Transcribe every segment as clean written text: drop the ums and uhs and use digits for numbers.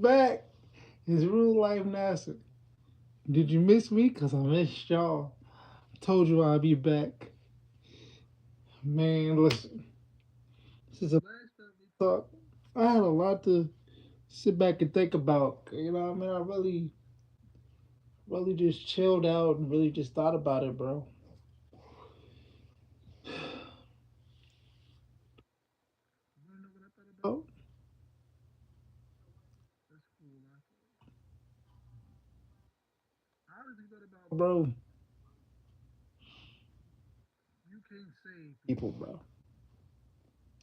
back. It's Real Life NASA. Did you miss me? Because I missed y'all. Told you I'd be back. Man, listen. Since the last time we talked, I had a lot to sit back and think about. You know what I mean? I really just chilled out and really just thought about it, bro. You wanna know what I thought about? That's cool. I honestly thought about, bro, you can't save people, bro.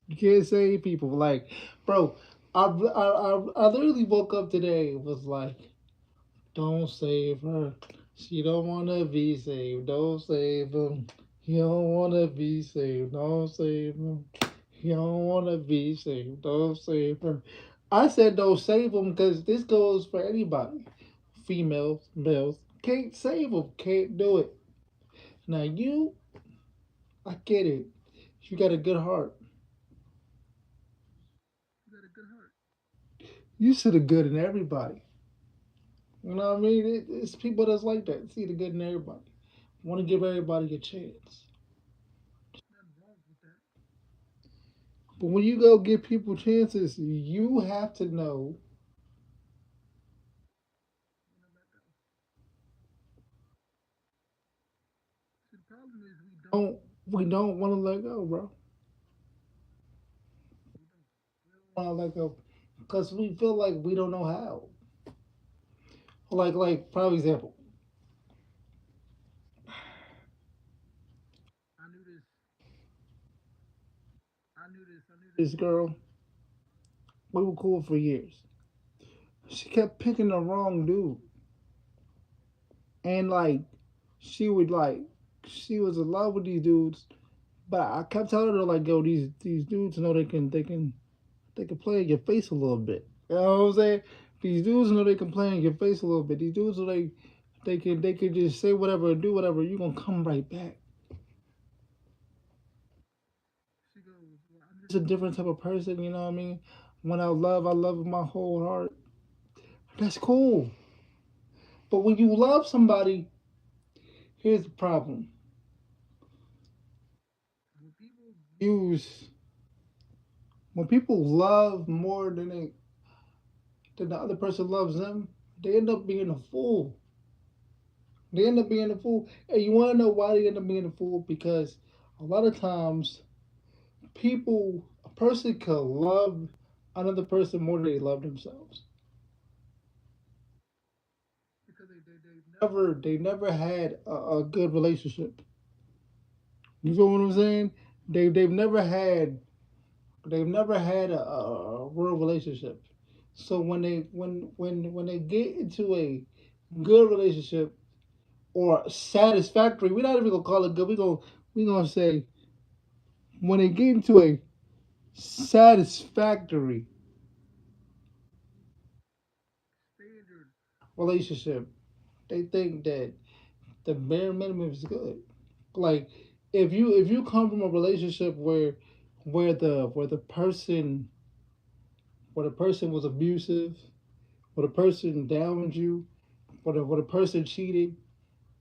You can't save people. Like, bro, I literally woke up today and was like, don't save her. She don't want to be saved. Don't save him. He don't want to be saved. Don't save him. He don't want to be saved. Don't save her. I said don't save him because this goes for anybody. Females, males. Can't save him. Can't do it. Now you, I get it. You got a good heart. You got a good heart. You see the good in everybody. You know what I mean? It's people that's like that. See the good in everybody. Want to give everybody a chance. Nothing wrong with that. But when you go give people chances, you have to know. See, the problem is we don't want to let go, bro. We don't want to let go because we feel like we don't know how. Like, prime example. I knew this. I knew this girl. We were cool for years. She kept picking the wrong dude, and like, she would like, she was in love with these dudes. But I kept telling her like, yo, these dudes know they can play in your face a little bit. You know what I'm saying? These dudes know they can play in your face a little bit. These dudes know they can just say whatever and do whatever. You gonna come right back. She goes, well, I'm just a different type of person. You know what I mean? When I love with my whole heart. That's cool. But when you love somebody, here's the problem. When people use when people love more than the other person loves them, they end up being a fool. They end up being a fool. And you want to know why they end up being a fool? Because a lot of times, a person can love another person more than they love themselves. Because they never had a good relationship. You feel what I'm saying? They've never had a real relationship. So when they get into a good relationship or satisfactory, we're not even gonna call it good. We gonna say when they get into a satisfactory standard relationship, they think that the bare minimum is good. Like if you come from a relationship where the person was abusive, where the person downed you, where the person cheated,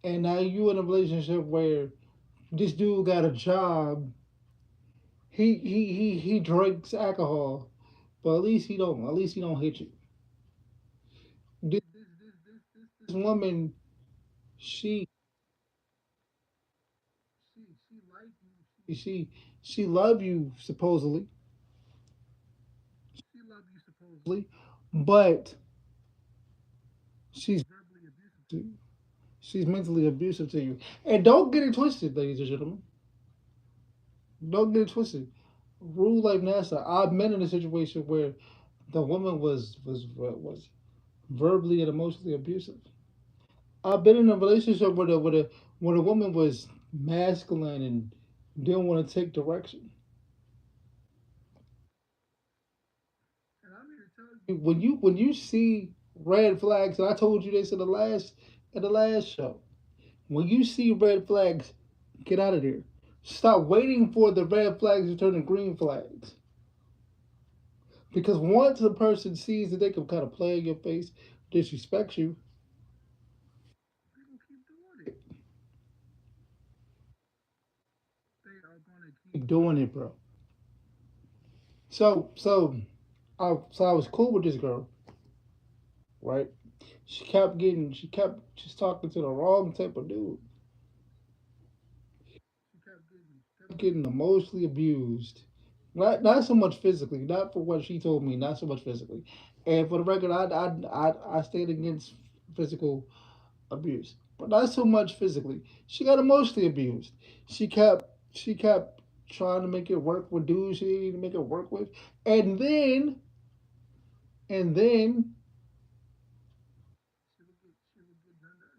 and now you in a relationship where this dude got a job, he drinks alcohol, but at least he don't hit you. This woman, she she like you, she love you supposedly, but she's verbally abusive to you. She's mentally abusive to you. And don't get it twisted, ladies and gentlemen. Don't get it twisted. Rule like NASA. I've been in a situation where the woman was verbally and emotionally abusive. I've been in a relationship where the woman was masculine and didn't want to take direction. And I'm here to tell you, when you see red flags, and I told you this in the last show. When you see red flags, get out of there. Stop waiting for the red flags to turn to green flags. Because once a person sees that they can kind of play in your face, disrespect you, keep doing it, bro. So I was cool with this girl, right? She kept just talking to the wrong type of dude. Kept getting emotionally abused. Not so much physically, not for what she told me, not so much physically. And for the record, I stayed against physical abuse, but not so much physically. She got emotionally abused. She kept trying to make it work with dudes she didn't make it work with, and then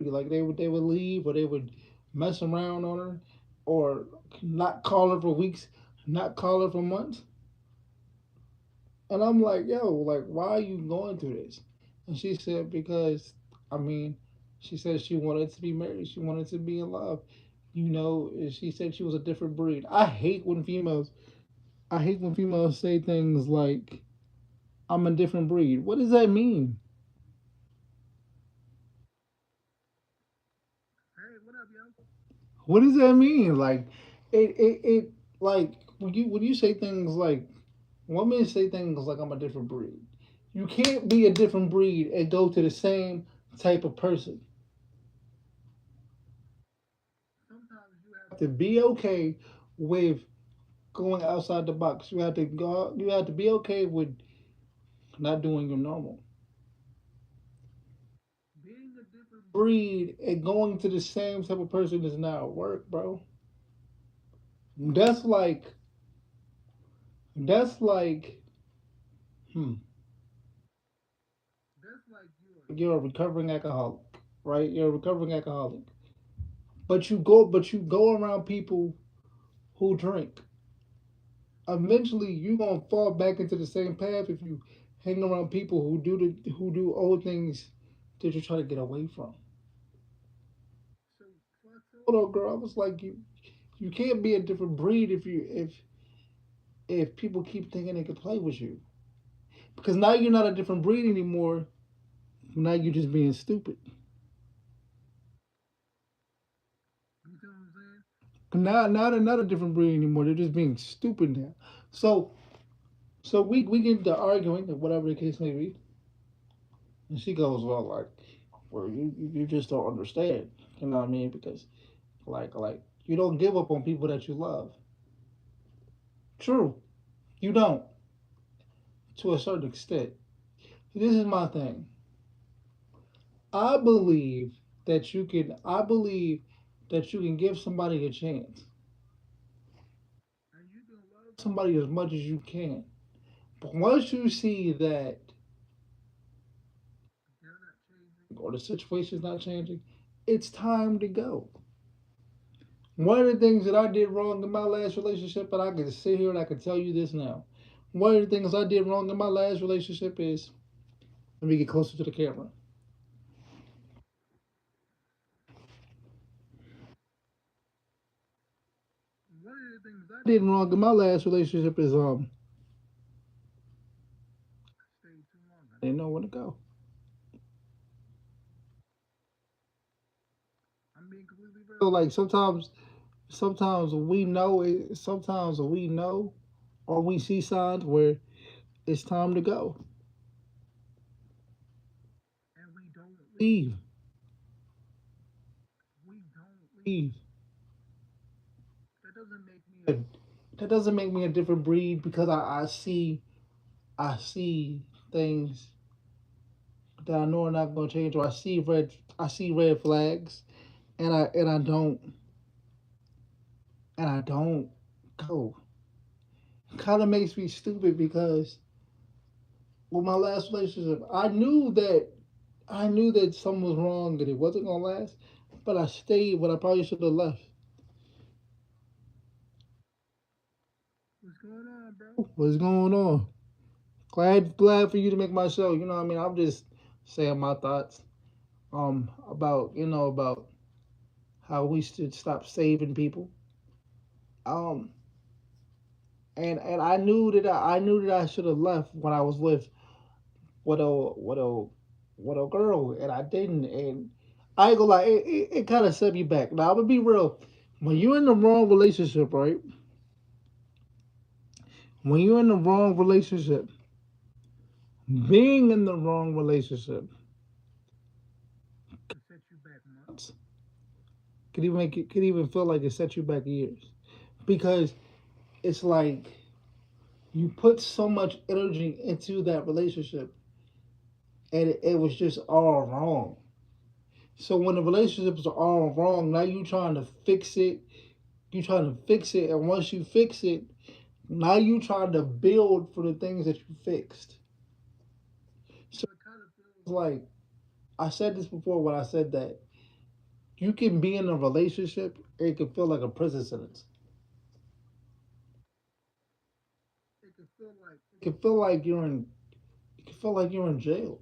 like they would leave or they would mess around on her or not call her for weeks, not call her for months. And I'm like, yo, like, why are you going through this? And she said, because, I mean, she said she wanted to be married. She wanted to be in love. You know, and she said she was a different breed. I hate when females say things like, I'm a different breed. What does that mean? What does that mean? Like, like, when you say things like, women say things like, I'm a different breed. You can't be a different breed and go to the same type of person. To be okay with going outside the box. You have to go. You have to be okay with not doing your normal. Breed and going to the same type of person is not work, bro. That's like that's like hmm. You're a recovering alcoholic, right? You're a recovering alcoholic, but you go around people who drink. Eventually, you're gonna fall back into the same path if you hang around people who do old things that you're trying to get away from. Little girl, I was like, you can't be a different breed if people keep thinking they can play with you. Because now you're not a different breed anymore. Now you're just being stupid. Now they're not a different breed anymore. They're just being stupid now. So we get into arguing or whatever the case may be, and she goes, well, you just don't understand. You know what I mean? Because like you don't give up on people that you love. True, you don't to a certain extent. This is my thing. I believe I believe that you can give somebody a chance. Somebody as much as you can. But once you see that or the situation's not changing, it's time to go. One of the things that I did wrong in my last relationship, and I can sit here and I can tell you this now. One of the things I did wrong in my last relationship is let me get closer to the camera. I did wrong in my last relationship is I didn't know when to go. So like sometimes we know or we see signs where it's time to go. Leave. Leave. That doesn't make me a different breed because I see things that I know are not gonna change or I see red flags and I don't go. Kind of makes me stupid because with my last relationship, I knew that something was wrong and it wasn't gonna last, but I stayed when I probably should have left. What's going on? Glad for you to make my show. You know what I mean? I'm just saying my thoughts about about how we should stop saving people. Um and I knew that I should have left when I was with a with a with a girl, and I didn't. And I ain't gonna lie, it kind of set me back. Now I'm gonna be real. When you're in the wrong relationship, right? When you're in the wrong relationship, being in the wrong relationship set you back months. Could even feel like it set you back years because it's like you put so much energy into that relationship and it was just all wrong. So when the relationships are all wrong, now you trying to fix it. You trying to fix it, and once you fix it, now you trying to build for the things that you fixed. So it kind of feels like I said this before when I said that you can be in a relationship and it can feel like a prison sentence. It can feel like you're in. It can feel like you're in jail.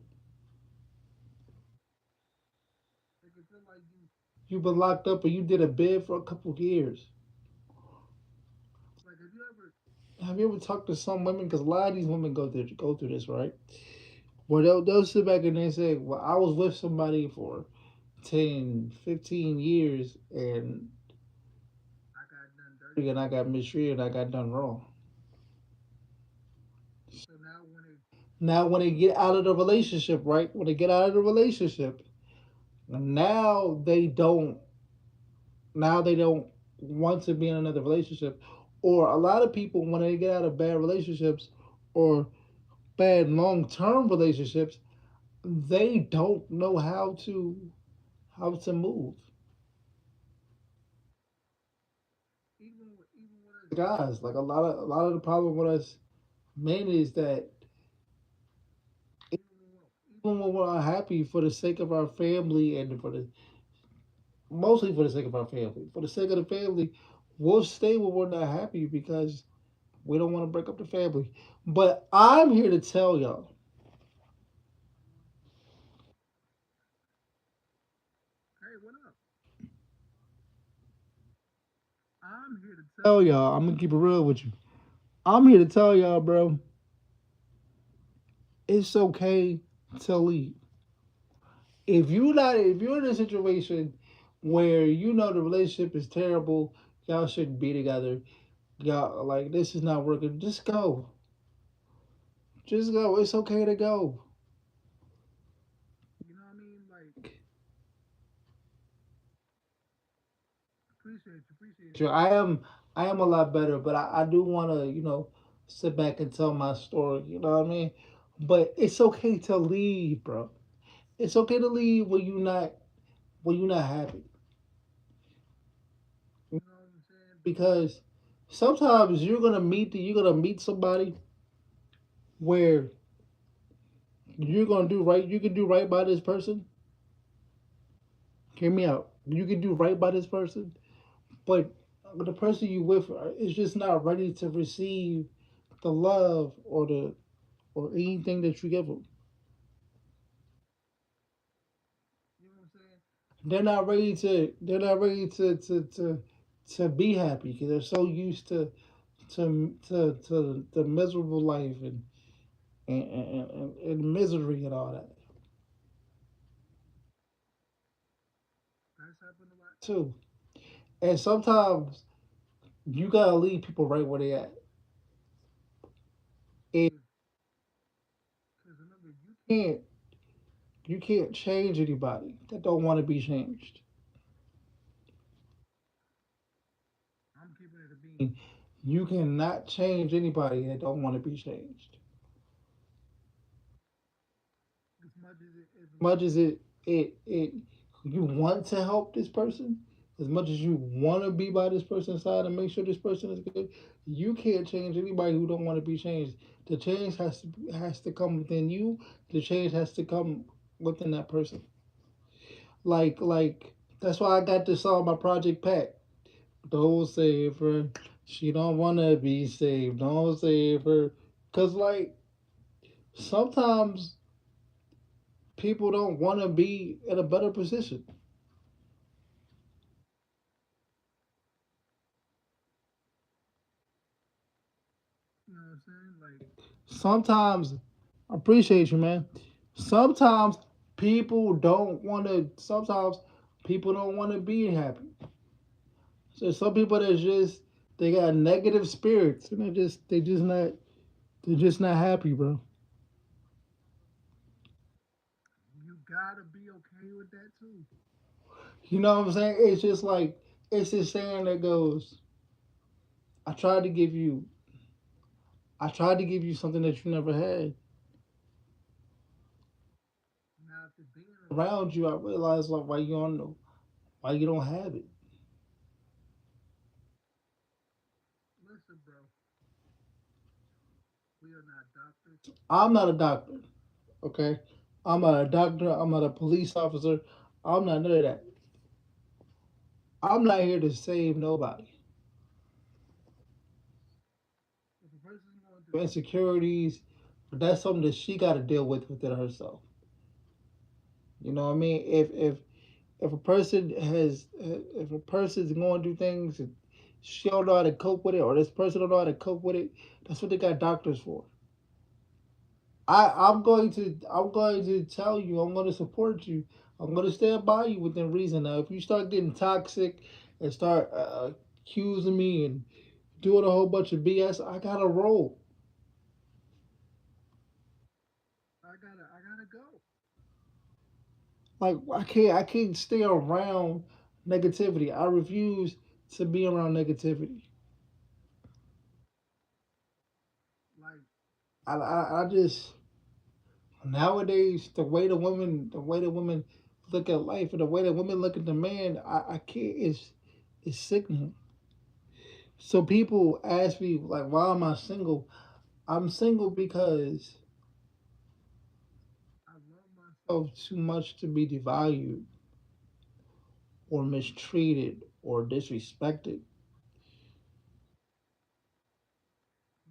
It can feel like you've been locked up and you did a bid for a couple of years. Like have you ever talked to some women? Because a lot of these women go through this, right? Where they'll sit back and they say, "Well, I was with somebody for 10, 15 years, and I got done dirty, and I got mistreated, and I got done wrong." So now when they get out of the relationship, right? When they get out of the relationship, now they don't now they don't want to be in another relationship. Or a lot of people when they get out of bad relationships or bad long term relationships, they don't know how to move. Even with us guys, like a lot of the problem with us men is that even when we're unhappy for the sake of our family and for the mostly for the sake of our family, for the sake of the family, we'll stay when we're not happy because we don't want to break up the family. But I'm here to tell y'all. Hey, what up? I'm here to tell y'all. I'm gonna keep it real with you. I'm here to tell y'all, bro. It's okay to leave. If you're in a situation where you know the relationship is terrible, y'all shouldn't be together. Y'all like this is not working. Just go. Just go. It's okay to go. You know what I mean? Like appreciate you. I am a lot better, but I do wanna, sit back and tell my story, you know what I mean? But it's okay to leave, bro. It's okay to leave when you're not happy. You know what I'm saying? Because sometimes you're gonna meet somebody where you're gonna do right. You can do right by this person. Hear me out. You can do right by this person, but the person you with is just not ready to receive the love or anything that you give them. You know what I'm saying? They're not ready to be happy because they're so used to the miserable life and misery and all that. That's happened a lot too. And sometimes you gotta leave people right where they at. And because remember, you can't change anybody that don't want to be changed. I'm keeping it a bean. You cannot change anybody that don't want to be changed. As much as it you want to help this person, as much as you want to be by this person's side and make sure this person is good, you can't change anybody who don't want to be changed. The change has to come within you. The change has to come within that person. Like that's why I got this song by Project Pat. Don't save her. She don't wanna be saved. Don't save her. Cause like sometimes people don't wanna be in a better position. Sometimes, I appreciate you, man. Sometimes sometimes people don't want to be happy. So some people that just, they got negative spirits and they're just not happy, bro. You gotta be okay with that too. You know what I'm saying? It's just like, it's this saying that goes, I tried to give you I tried to give you something that you never had. Now after being around you, I realized like why you don't have it. Listen, bro, we are not doctors. I'm not a doctor, okay? I'm not a doctor. I'm not a police officer. I'm not none of that. I'm not here to save nobody. If a person's going through insecurities, that's something that she got to deal with within herself. You know what I mean? If a person's going through things and she don't know how to cope with it, or this person don't know how to cope with it, that's what they got doctors for. I'm going to tell you, I'm going to support you, I'm going to stand by you within reason. Now if you start getting toxic and start accusing me and doing a whole bunch of BS, I gotta roll. I gotta go. Like I can't stay around negativity. I refuse to be around negativity. Like I just, nowadays the way the women look at life and the way that women look at the man, I can't, it's sickening. So people ask me like, why am I single? I'm single because I love myself too much to be devalued or mistreated or disrespected.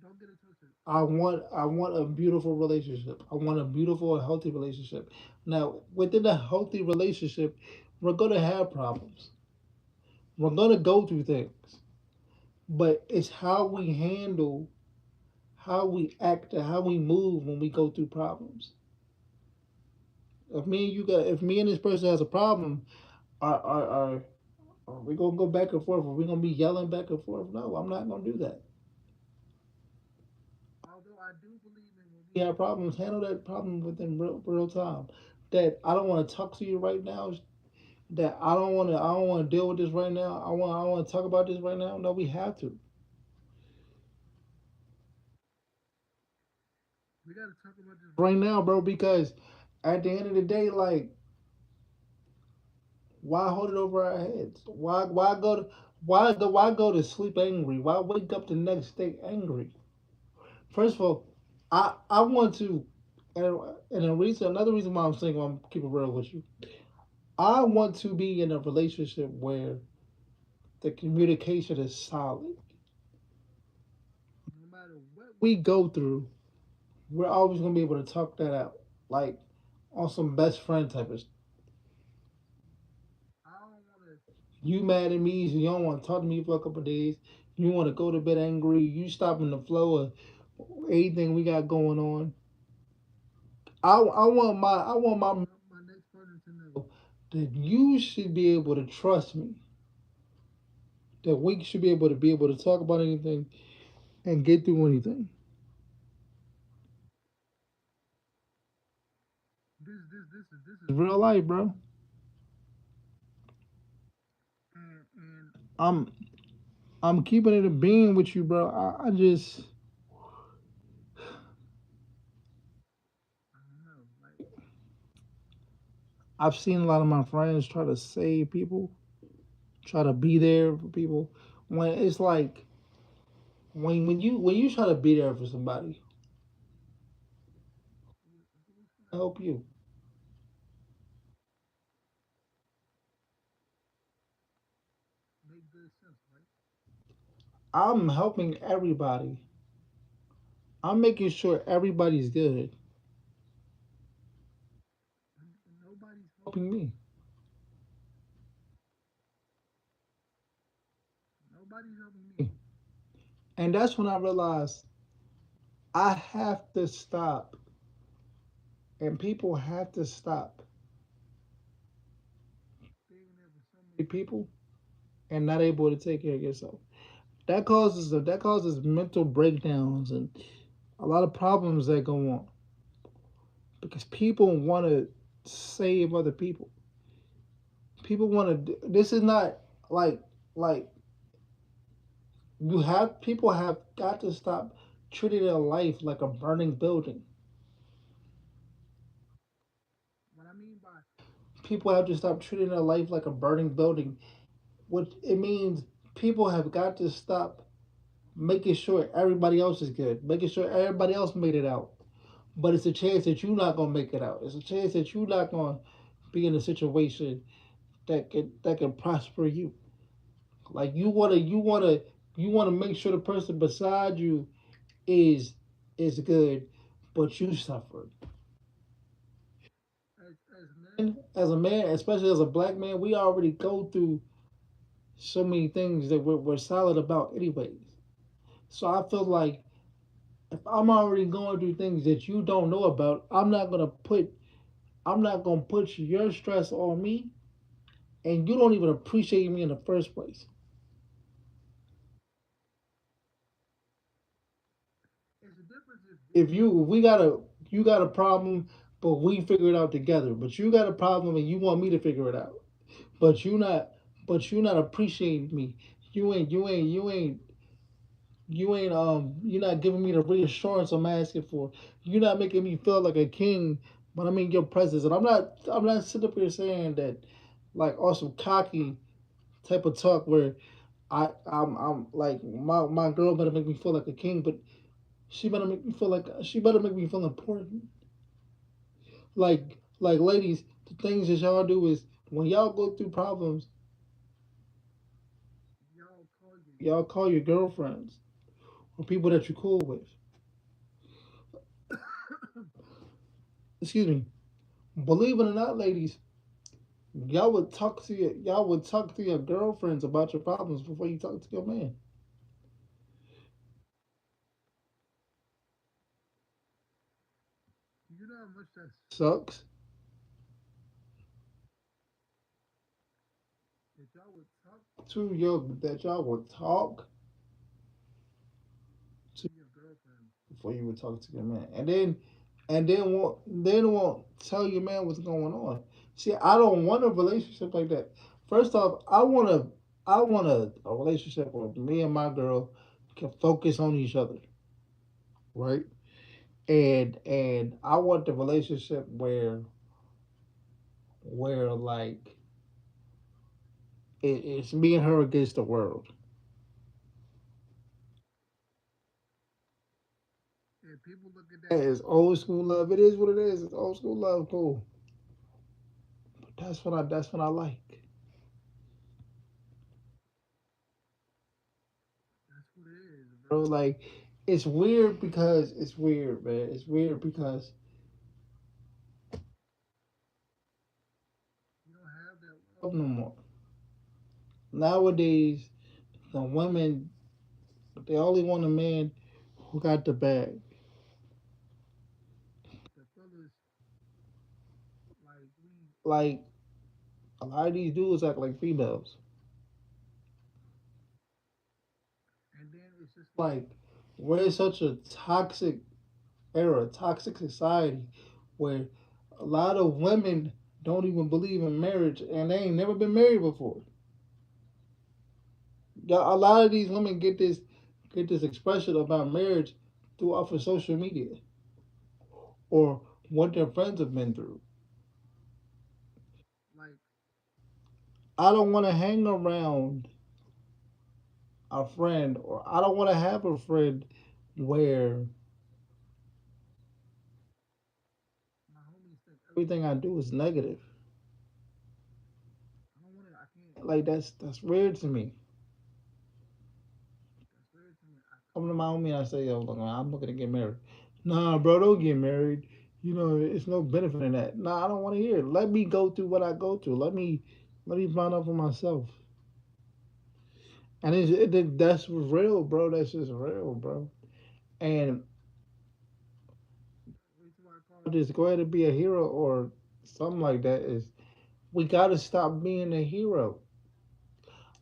Don't get it twisted. I want a beautiful relationship. I want a beautiful and healthy relationship. Now, within a healthy relationship, we're gonna have problems. We're gonna go through things. But it's how we handle, how we act, and how we move when we go through problems. If me and this person has a problem, are we gonna go back and forth? Are we gonna be yelling back and forth? No, I'm not gonna do that. Although I do believe in, when we have problems, handle that problem within real time. That I don't want to talk to you right now. That I don't want to deal with this right now. I want to talk about this right now. No, we have to. We got to talk about this right now, bro. Because at the end of the day, like, why hold it over our heads? Why go to sleep angry? Why wake up the next day angry? First of all, I want to, and another reason why I'm single, I'm keep it real with you. I want to be in a relationship where the communication is solid. No matter what we go through, we're always gonna be able to talk that out, like on some best friend type of. I don't wanna. You mad at me, so you don't want to talk to me for a couple of days. You want to go to bed angry. You stopping the flow of anything we got going on. I want my next partner to know that you should be able to trust me. That we should be able to talk about anything and get through anything. This is real life, bro. And I'm keeping it a being with you, bro. I just, I don't know. Like, I've seen a lot of my friends try to save people, try to be there for people. When it's like, when you try to be there for somebody, help you. Make good sense, right? I'm helping everybody. I'm making sure everybody's good. Nobody's helping me. Nobody's helping me. And that's when I realized I have to stop, and people have to stop being there for so many people and not able to take care of yourself. That causes mental breakdowns and a lot of problems that go on because people want to save other people. People want to. This is not like like you have people have got to stop treating their life like a burning building. What I mean by people have to stop treating their life like a burning building. What it means, people have got to stop making sure everybody else is good, making sure everybody else made it out. But it's a chance that you're not gonna make it out. It's a chance that you're not gonna be in a situation that can prosper you. Like you wanna make sure the person beside you is is good, but you suffered. As a man, especially as a black man, we already go through so many things that we're solid about anyways. So I feel like if I'm already going through things that you don't know about, I'm not gonna put your stress on me, and you don't even appreciate me in the first place. If we got a problem, but we figure it out together. But you got a problem and you want me to figure it out. But you not appreciating me. You're not giving me the reassurance I'm asking for. You're not making me feel like a king when I'm in your presence. And I'm not sitting up here saying that like awesome cocky type of talk where I'm like my girl better make me feel like a king, but she better make me feel important. Like ladies, the things that y'all do is when y'all go through problems, y'all call your girlfriends or people that you're cool with. Excuse me. Believe it or not, ladies, y'all would talk to your girlfriends about your problems before you talk to your man. You know how much that sucks that y'all would talk to your girlfriend before you would talk to your man, and then won't tell your man what's going on. See, I don't want a relationship like that. First off, I want a relationship where me and my girl can focus on each other, right? And I want the relationship where like it's me and her against the world. And people look at that as old school love. It is what it is. It's old school love, cool. But that's what I like. That's what it is, bro. Like it's weird, man. It's weird because you don't have that love no more. Nowadays, the women they only want a man who got the bag. The fellas like a lot of these dudes act like females. And then it's just like we're in such a toxic era, toxic society where a lot of women don't even believe in marriage and they ain't never been married before. A lot of these women get this expression about marriage through off of social media or what their friends have been through. Like I don't want to hang around a friend or I don't want to have a friend where my homies think everything I do is negative. I don't want to. I can't. Like that's weird to me. That's weird to me. I come to my homie and I say, "Yo, look, man, I'm looking to get married." Nah, bro, don't get married. It's no benefit in that. Nah, I don't want to hear it. Let me go through what I go through. Let me find out for myself. And that's real, bro. That's just real, bro. And just go ahead and be a hero or something like that is we gotta stop being a hero.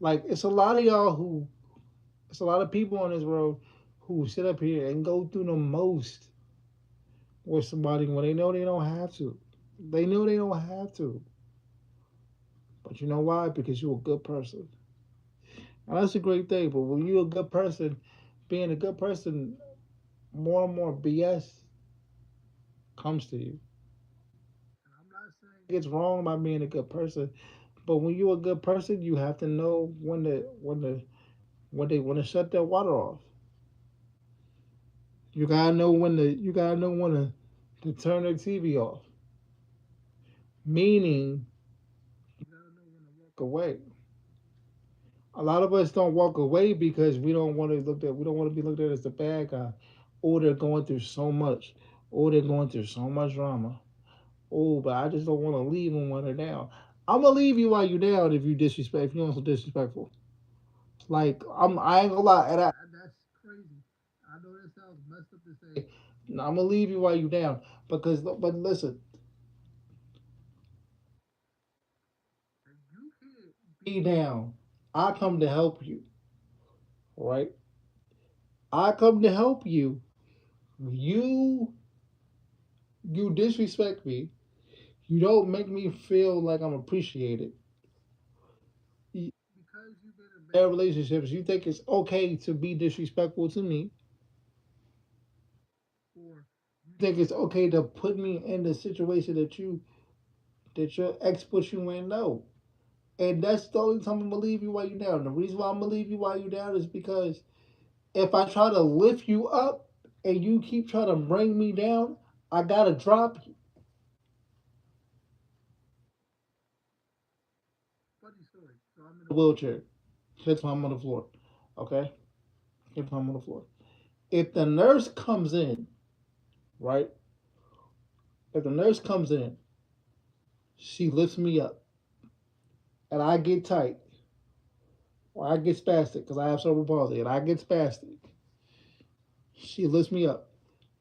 Like it's a lot of people on this world who sit up here and go through the most with somebody when they know they don't have to. They know they don't have to. But you know why? Because you're a good person. And that's a great thing. But when you're a good person, being a good person, more and more BS comes to you. I'm not saying it's wrong by being a good person, but when you're a good person, you have to know when to shut their water off. You gotta know when to turn the TV off. Meaning you gotta know when to walk away. A lot of us don't walk away because we don't want to be looked at as the bad guy. Or they're going through so much. Or they're going through so much drama. Oh, but I just don't want to leave them when they're down. I'm gonna leave you while you're down if you're so disrespectful. Like I ain't gonna lie, that's crazy. I know that sounds messed up to say. No, I'm gonna leave you while you're down but listen, you can't be down. I come to help you, right? I come to help you. You you disrespect me. You don't make me feel like I'm appreciated. Because you've been in bad relationships, you think it's okay to be disrespectful to me, or you think it's okay to put me in the situation that your ex put you in. No. And that's the only time I'm gonna leave you while you're down. The reason why I'm gonna leave you while you're down is because if I try to lift you up and you keep trying to bring me down, I gotta drop you. Funny story. So I'm in a wheelchair. Here's why I'm on the floor. Okay? Here's why I'm on the floor. If the nurse comes in, right? If the nurse comes in, she lifts me up and I get tight or I get spastic because I have cerebral palsy and I get spastic. She lifts me up.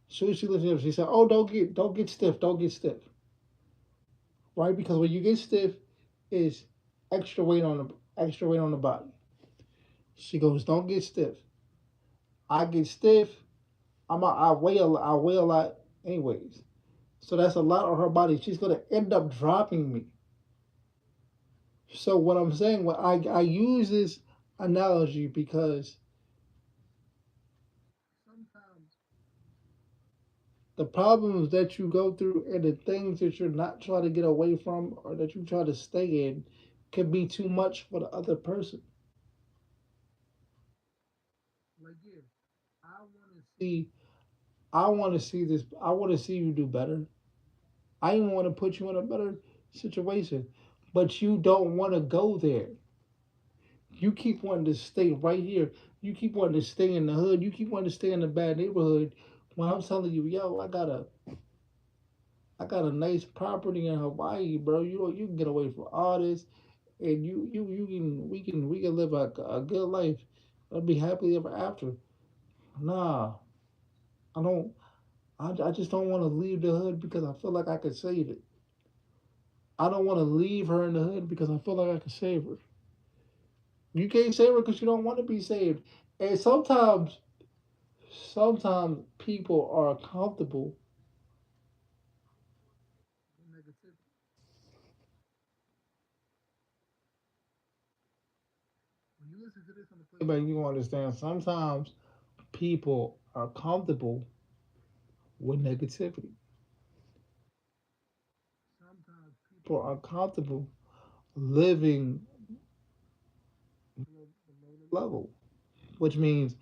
As soon as she lifts me up, she said, "Oh, don't get stiff, don't get stiff." Right? Because when you get stiff, is extra weight on the body. She goes, "Don't get stiff." I get stiff. I weigh a lot, anyways. So that's a lot on her body. She's gonna end up dropping me. So what I'm saying, when I use this analogy because sometimes the problems that you go through and the things that you're not trying to get away from or that you try to stay in can be too much for the other person. Like yeah, I want to see I want to see you do better. I even want to put you in a better situation, but you don't want to go there. You keep wanting to stay right here. You keep wanting to stay in the hood. You keep wanting to stay in the bad neighborhood. When I'm telling you, yo, I got a nice property in Hawaii, bro. You can get away from all this, and you can we can live a good life. I'll be happily ever after. Nah, I don't. I just don't want to leave the hood because I feel like I could save it. I don't want to leave her in the hood because I feel like I could save her. You can't save her because you don't want to be saved. And sometimes people are comfortable with negativity. When you listen to this on the playback, you gonna understand. Sometimes people are comfortable with negativity. Sometimes people are comfortable living below the level, which means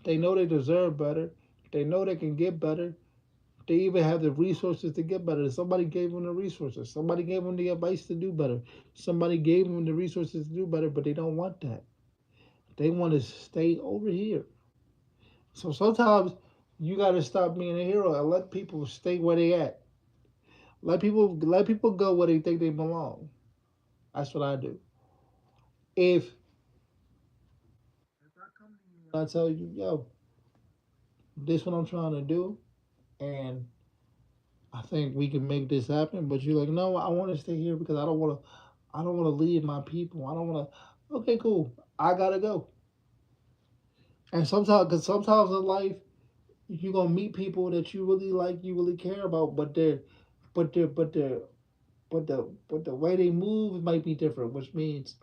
they know they deserve better. They know they can get better. They even have the resources to get better. Somebody gave them the resources. Somebody gave them the advice to do better. Somebody gave them the resources to do better, but they don't want that. They want to stay over here. So sometimes you got to stop being a hero and let people stay where they at. Let people go where they think they belong. That's what I do. If I come to you and I tell you, yo, this is what I'm trying to do, and I think we can make this happen. But you're like, no, I want to stay here because I don't want to leave my people. I don't want to. Okay, cool. I gotta go. And sometimes, because sometimes in life, you're gonna meet people that you really like, you really care about, but they're, but they're, but the way they move might be different, which means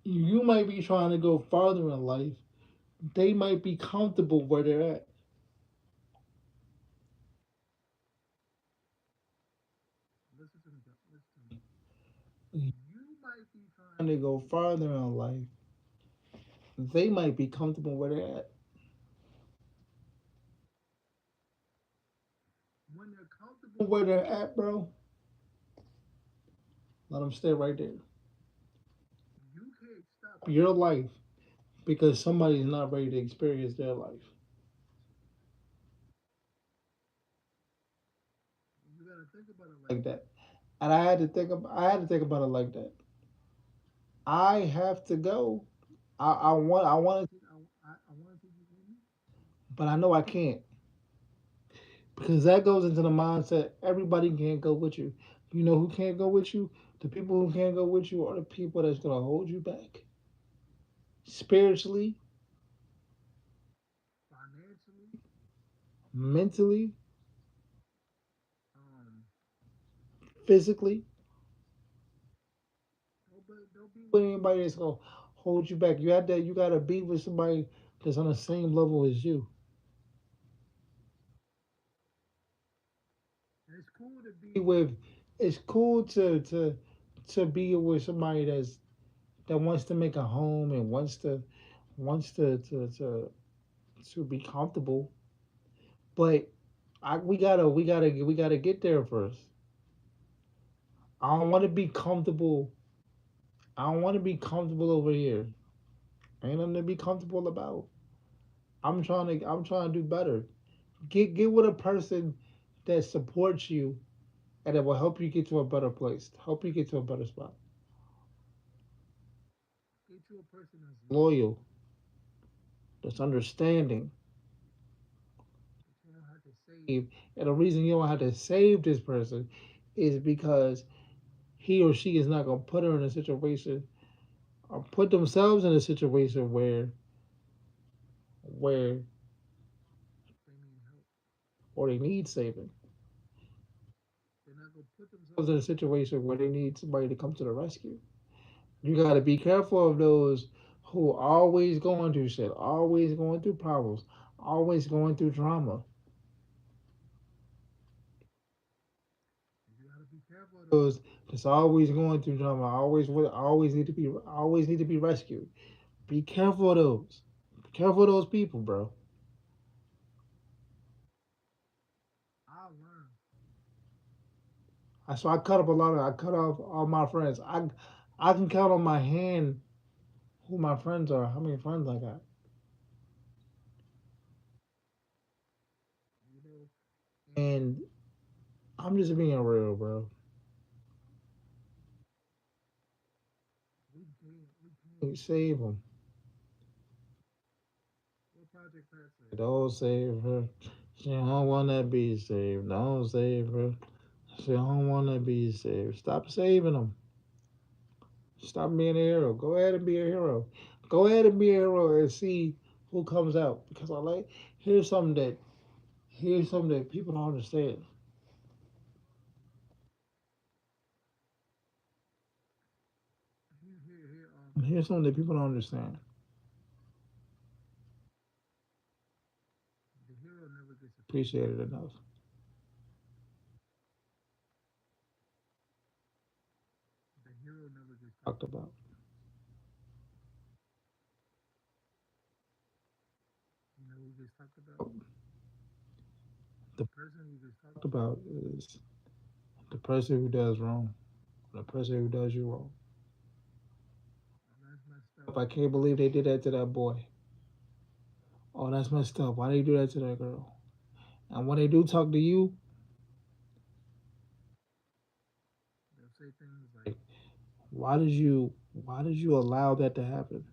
you might be trying to go farther in life. They might be comfortable where they're at. Listen to me, listen to me. You might be trying to go farther in life. They might be comfortable where they're at. When they're comfortable where they're at, bro, let them stay right there. You can't stop your life because somebody's not ready to experience their life. You gotta think about it like that. And I had to think about it like that. I have to go. I want to I want to take you with me, but I know I can't because that goes into the mindset. Everybody can't go with you. You know who can't go with you? The people who can't go with you are the people that's gonna hold you back spiritually, financially, mentally, um, physically. Don't be with anybody that's gonna hold you back. You gotta be with somebody that's on the same level as you. And it's cool to be with. It's cool to be with somebody that wants to make a home and wants to be comfortable. But we gotta get there first. I don't want to be comfortable. I don't want to be comfortable over here. Ain't nothing to be comfortable about. I'm trying to do better. Get with a person that supports you and that will help you get to a better place. Help you get to a better spot. Get to a person that's loyal, that's understanding. You don't have to save. And the reason you don't have to save this person is because he or she is not gonna put her in a situation or put themselves in a situation where they need help or they need saving. They're not gonna put themselves in a situation where they need somebody to come to the rescue. You gotta be careful of those who are always going through shit, always going through problems, always going through drama. You gotta be careful of those that's always going through drama, always need to be rescued. Be careful of those. Be careful of those people, bro. I learned. So I cut off all my friends. I can count on my hand who my friends are, how many friends I got. And I'm just being real, bro. We can't save them. What Project Pat said? Don't save her. She don't wanna be saved. Don't save her. She don't wanna be saved. Stop saving them. Stop being a hero. Go ahead and be a hero. Go ahead and be a hero and see who comes out. Because I like here's something that here's something that people don't understand. Here's something that people don't understand. The hero never gets appreciated enough. The hero never gets talked about. You know who gets talked about? The person who gets talked about is the person who does wrong. The person who does you wrong. That's messed up. I can't believe they did that to that boy. Oh, that's messed up. Why they do that to that girl? And when they do talk to you, they'll say things like, why did you allow that to happen?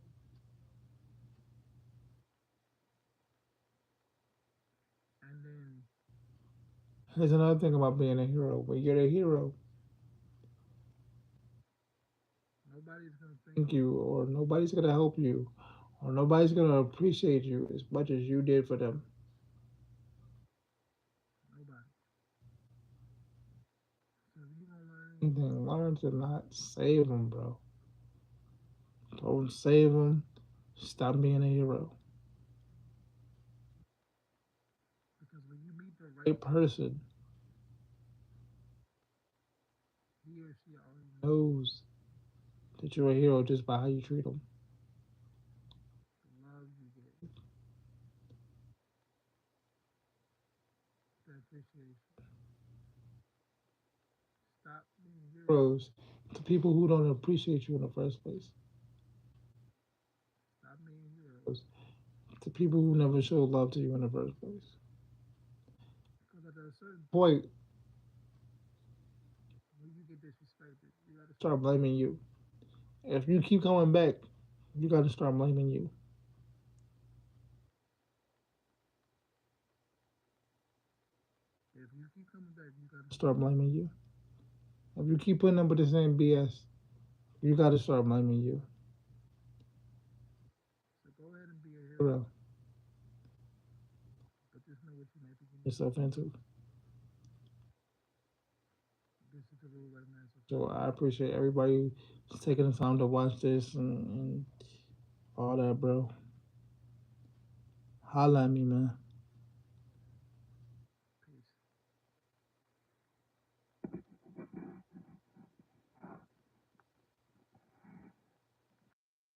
And then There's another thing about being a hero. When you're a hero, nobody's gonna thank you, or nobody's gonna help you, or nobody's gonna appreciate you as much as you did for them. Nobody. So if you don't learn anything, learn to not save them, bro. Don't save them. Stop being a hero. Because when you meet the right person, he or she already knows that you're a hero just by how you treat them. The love you get, the appreciation. Stop being heroes to people who don't appreciate you in the first place. Stop being heroes to people who never showed love to you in the first place. Because at a certain point, when you get disrespected, you gotta start blaming you. If you keep coming back, you gotta start blaming you. If you keep coming back, you gotta start blaming you. If you keep putting up with the same BS, you gotta start blaming you. So go ahead and be a hero, but just know what you may be getting yourself into. This is the rule right now. So I appreciate everybody taking the time to watch this and all that, bro. Holla at me, man.